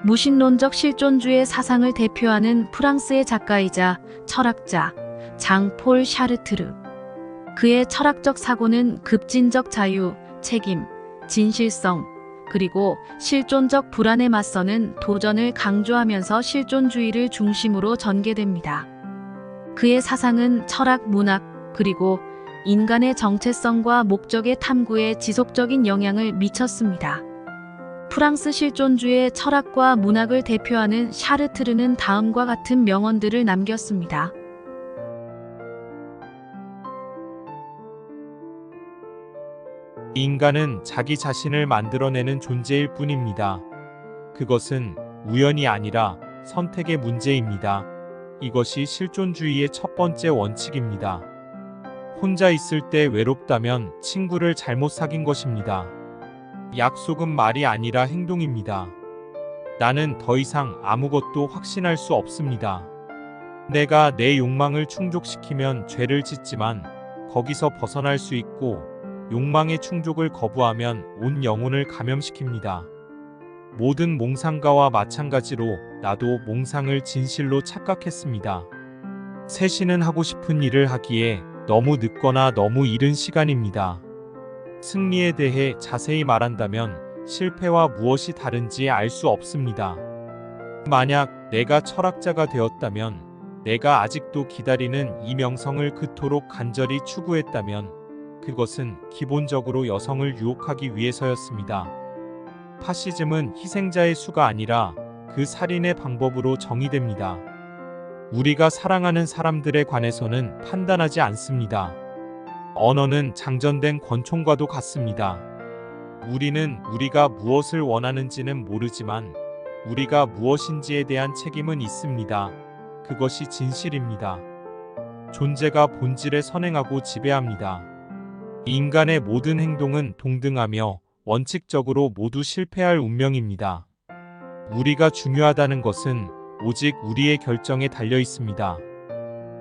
무신론적 실존주의 사상을 대표하는 프랑스의 작가이자 철학자 장 폴 샤르트르. 그의 철학적 사고는 급진적 자유, 책임, 진실성, 그리고 실존적 불안에 맞서는 도전을 강조하면서 실존주의를 중심으로 전개됩니다. 그의 사상은 철학, 문학, 그리고 인간의 정체성과 목적의 탐구에 지속적인 영향을 미쳤습니다. 프랑스 실존주의 철학과 문학을 대표하는 샤르트르는 다음과 같은 명언들을 남겼습니다. 인간은 자기 자신을 만들어내는 존재일 뿐입니다. 그것은 우연이 아니라 선택의 문제입니다. 이것이 실존주의의 첫 번째 원칙입니다. 혼자 있을 때 외롭다면 친구를 잘못 사귄 것입니다. 약속은 말이 아니라 행동입니다. 나는 더 이상 아무것도 확신할 수 없습니다. 내가 내 욕망을 충족시키면 죄를 짓지만 거기서 벗어날 수 있고 욕망의 충족을 거부하면 온 영혼을 감염시킵니다. 모든 몽상가와 마찬가지로 나도 몽상을 진실로 착각했습니다. 새신은 하고 싶은 일을 하기에 너무 늦거나 너무 이른 시간입니다. 승리에 대해 자세히 말한다면 실패와 무엇이 다른지 알 수 없습니다. 만약 내가 철학자가 되었다면, 내가 아직도 기다리는 이 명성을 그토록 간절히 추구했다면 그것은 기본적으로 여성을 유혹하기 위해서였습니다. 파시즘은 희생자의 수가 아니라 그 살인의 방법으로 정의됩니다. 우리가 사랑하는 사람들에 관해서는 판단하지 않습니다. 언어는 장전된 권총과도 같습니다. 우리는 우리가 무엇을 원하는지는 모르지만 우리가 무엇인지에 대한 책임은 있습니다. 그것이 진실입니다. 존재가 본질에 선행하고 지배합니다. 인간의 모든 행동은 동등하며 원칙적으로 모두 실패할 운명입니다. 우리가 중요하다는 것은 오직 우리의 결정에 달려 있습니다.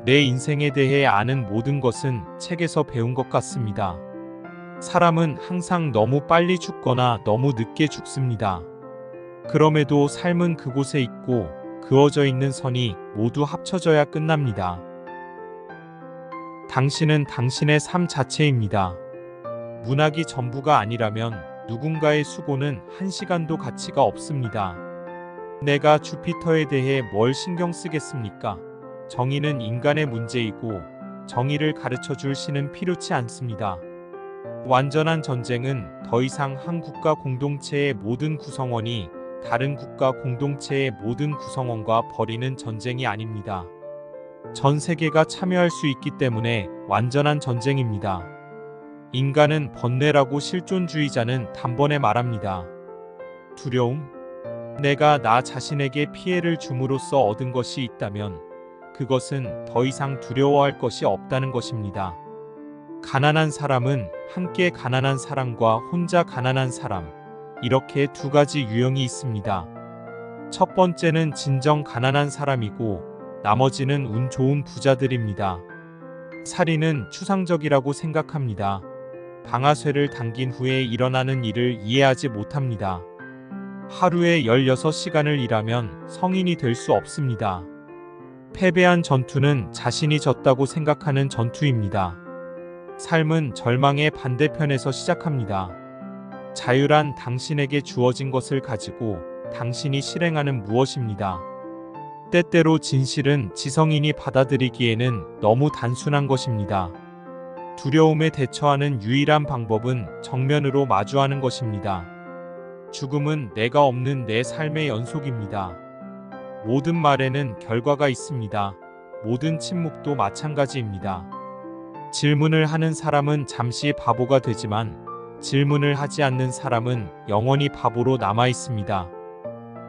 내 인생에 대해 아는 모든 것은 책에서 배운 것 같습니다. 사람은 항상 너무 빨리 죽거나 너무 늦게 죽습니다. 그럼에도 삶은 그곳에 있고 그어져 있는 선이 모두 합쳐져야 끝납니다. 당신은 당신의 삶 자체입니다. 문학이 전부가 아니라면 누군가의 수고는 한 시간도 가치가 없습니다. 내가 주피터에 대해 뭘 신경 쓰겠습니까? 정의는 인간의 문제이고 정의를 가르쳐 줄 신은 필요치 않습니다. 완전한 전쟁은 더 이상 한 국가 공동체의 모든 구성원이 다른 국가 공동체의 모든 구성원과 벌이는 전쟁이 아닙니다. 전 세계가 참여할 수 있기 때문에 완전한 전쟁입니다. 인간은 번뇌라고 실존주의자는 단번에 말합니다. 두려움? 내가 나 자신에게 피해를 줌으로써 얻은 것이 있다면 그것은 더 이상 두려워할 것이 없다는 것입니다. 가난한 사람은 함께 가난한 사람과 혼자 가난한 사람, 이렇게 두 가지 유형이 있습니다. 첫 번째는 진정 가난한 사람이고 나머지는 운 좋은 부자들입니다. 살인은 추상적이라고 생각합니다. 방아쇠를 당긴 후에 일어나는 일을 이해하지 못합니다. 하루에 16시간을 일하면 성인이 될 수 없습니다. 패배한 전투는 자신이 졌다고 생각하는 전투입니다. 삶은 절망의 반대편에서 시작합니다. 자유란 당신에게 주어진 것을 가지고 당신이 실행하는 무엇입니다. 때때로 진실은 지성인이 받아들이기에는 너무 단순한 것입니다. 두려움에 대처하는 유일한 방법은 정면으로 마주하는 것입니다. 죽음은 내가 없는 내 삶의 연속입니다. 모든 말에는 결과가 있습니다. 모든 침묵도 마찬가지입니다. 질문을 하는 사람은 잠시 바보가 되지만 질문을 하지 않는 사람은 영원히 바보로 남아 있습니다.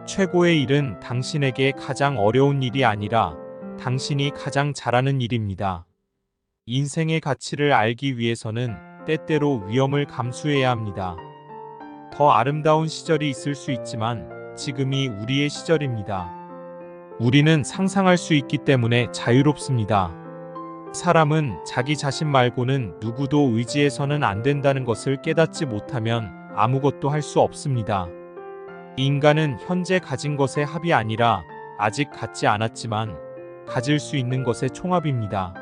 최고의 일은 당신에게 가장 어려운 일이 아니라 당신이 가장 잘하는 일입니다. 인생의 가치를 알기 위해서는 때때로 위험을 감수해야 합니다. 더 아름다운 시절이 있을 수 있지만 지금이 우리의 시절입니다. 우리는 상상할 수 있기 때문에 자유롭습니다. 사람은 자기 자신 말고는 누구도 의지해서는 안 된다는 것을 깨닫지 못하면 아무것도 할 수 없습니다. 인간은 현재 가진 것의 합이 아니라 아직 갖지 않았지만 가질 수 있는 것의 총합입니다.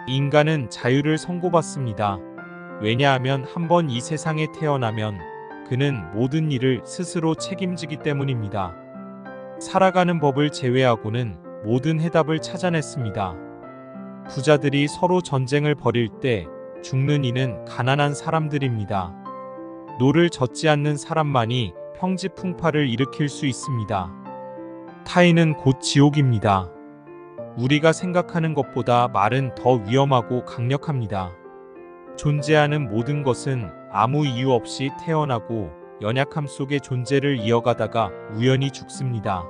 인간은 자유를 선고받습니다. 왜냐하면 한번 이 세상에 태어나면 그는 모든 일을 스스로 책임지기 때문입니다. 살아가는 법을 제외하고는 모든 해답을 찾아냈습니다. 부자들이 서로 전쟁을 벌일 때 죽는 이는 가난한 사람들입니다. 노를 젓지 않는 사람만이 평지풍파를 일으킬 수 있습니다. 타인은 곧 지옥입니다. 우리가 생각하는 것보다 말은 더 위험하고 강력합니다. 존재하는 모든 것은 아무 이유 없이 태어나고 연약함 속에 존재를 이어가다가 우연히 죽습니다.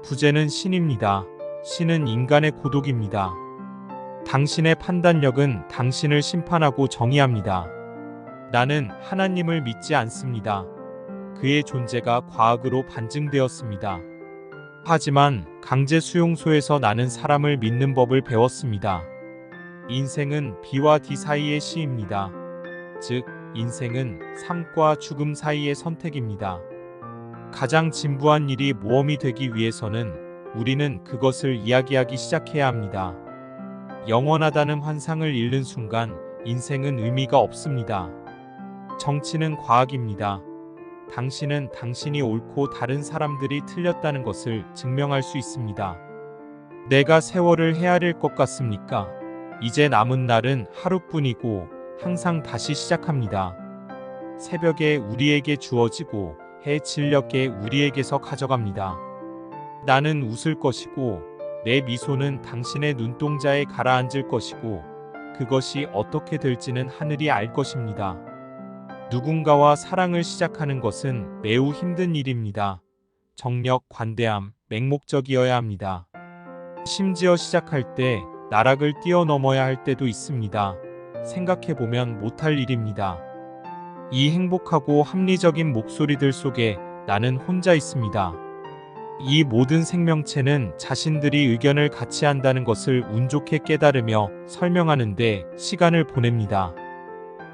부재는 신입니다. 신은 인간의 고독입니다. 당신의 판단력은 당신을 심판하고 정의합니다. 나는 하나님을 믿지 않습니다. 그의 존재가 과학으로 반증되었습니다. 하지만 강제 수용소에서 나는 사람을 믿는 법을 배웠습니다. 인생은 B와 D 사이의 시입니다. 즉, 인생은 삶과 죽음 사이의 선택입니다. 가장 진부한 일이 모험이 되기 위해서는 우리는 그것을 이야기하기 시작해야 합니다. 영원하다는 환상을 잃는 순간 인생은 의미가 없습니다. 정치는 과학입니다. 당신은 당신이 옳고 다른 사람들이 틀렸다는 것을 증명할 수 있습니다. 내가 세월을 헤아릴 것 같습니까? 이제 남은 날은 하루뿐이고 항상 다시 시작합니다. 새벽에 우리에게 주어지고 해 진녘에 우리에게서 가져갑니다. 나는 웃을 것이고 내 미소는 당신의 눈동자에 가라앉을 것이고 그것이 어떻게 될지는 하늘이 알 것입니다. 누군가와 사랑을 시작하는 것은 매우 힘든 일입니다. 정력, 관대함, 맹목적이어야 합니다. 심지어 시작할 때 나락을 뛰어넘어야 할 때도 있습니다. 생각해보면 못할 일입니다. 이 행복하고 합리적인 목소리들 속에 나는 혼자 있습니다. 이 모든 생명체는 자신들이 의견을 같이 한다는 것을 운 좋게 깨달으며 설명하는데 시간을 보냅니다.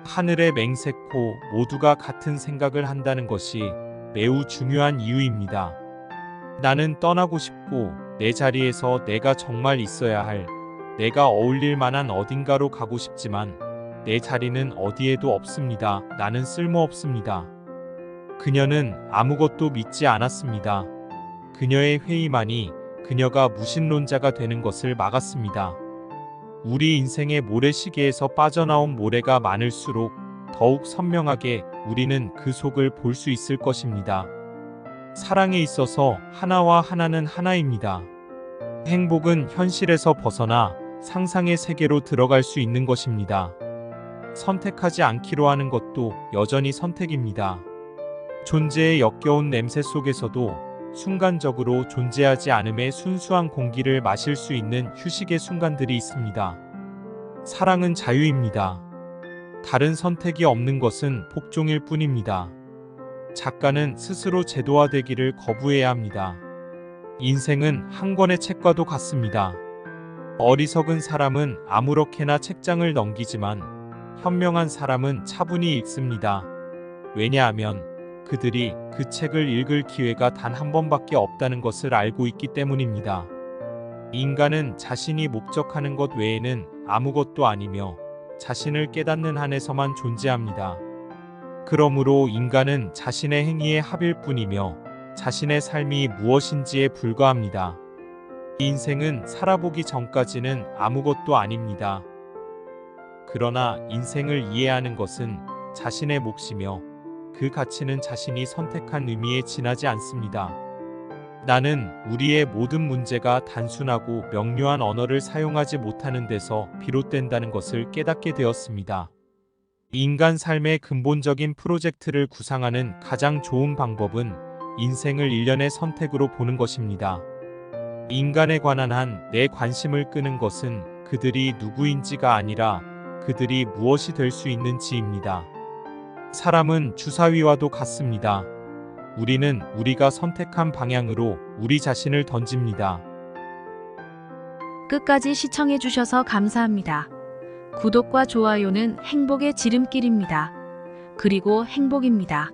하늘의 맹세코 모두가 같은 생각을 한다는 것이 매우 중요한 이유입니다. 나는 떠나고 싶고 내 자리에서 내가 정말 있어야 할, 내가 어울릴 만한 어딘가로 가고 싶지만 내 자리는 어디에도 없습니다. 나는 쓸모없습니다. 그녀는 아무것도 믿지 않았습니다. 그녀의 회의만이 그녀가 무신론자가 되는 것을 막았습니다. 우리 인생의 모래시계에서 빠져나온 모래가 많을수록 더욱 선명하게 우리는 그 속을 볼 수 있을 것입니다. 사랑에 있어서 하나와 하나는 하나입니다. 행복은 현실에서 벗어나 상상의 세계로 들어갈 수 있는 것입니다. 선택하지 않기로 하는 것도 여전히 선택입니다. 존재의 역겨운 냄새 속에서도 순간적으로 존재하지 않음의 순수한 공기를 마실 수 있는 휴식의 순간들이 있습니다. 사랑은 자유입니다. 다른 선택이 없는 것은 복종일 뿐입니다. 작가는 스스로 제도화되기를 거부해야 합니다. 인생은 한 권의 책과도 같습니다. 어리석은 사람은 아무렇게나 책장을 넘기지만 현명한 사람은 차분히 읽습니다. 왜냐하면 그들이 그 책을 읽을 기회가 단 한 번밖에 없다는 것을 알고 있기 때문입니다. 인간은 자신이 목적하는 것 외에는 아무것도 아니며 자신을 깨닫는 한에서만 존재합니다. 그러므로 인간은 자신의 행위의 합일 뿐이며 자신의 삶이 무엇인지에 불과합니다. 인생은 살아보기 전까지는 아무것도 아닙니다. 그러나 인생을 이해하는 것은 자신의 몫이며 그 가치는 자신이 선택한 의미에 지나지 않습니다. 나는 우리의 모든 문제가 단순하고 명료한 언어를 사용하지 못하는 데서 비롯된다는 것을 깨닫게 되었습니다. 인간 삶의 근본적인 프로젝트를 구상하는 가장 좋은 방법은 인생을 일련의 선택으로 보는 것입니다. 인간에 관한 한 내 관심을 끄는 것은 그들이 누구인지가 아니라 그들이 무엇이 될 수 있는지입니다. 사람은 주사위와도 같습니다. 우리는 우리가 선택한 방향으로 우리 자신을 던집니다. 끝까지 시청해주셔서 감사합니다. 구독과 좋아요는 행복의 지름길입니다. 그리고 행복입니다.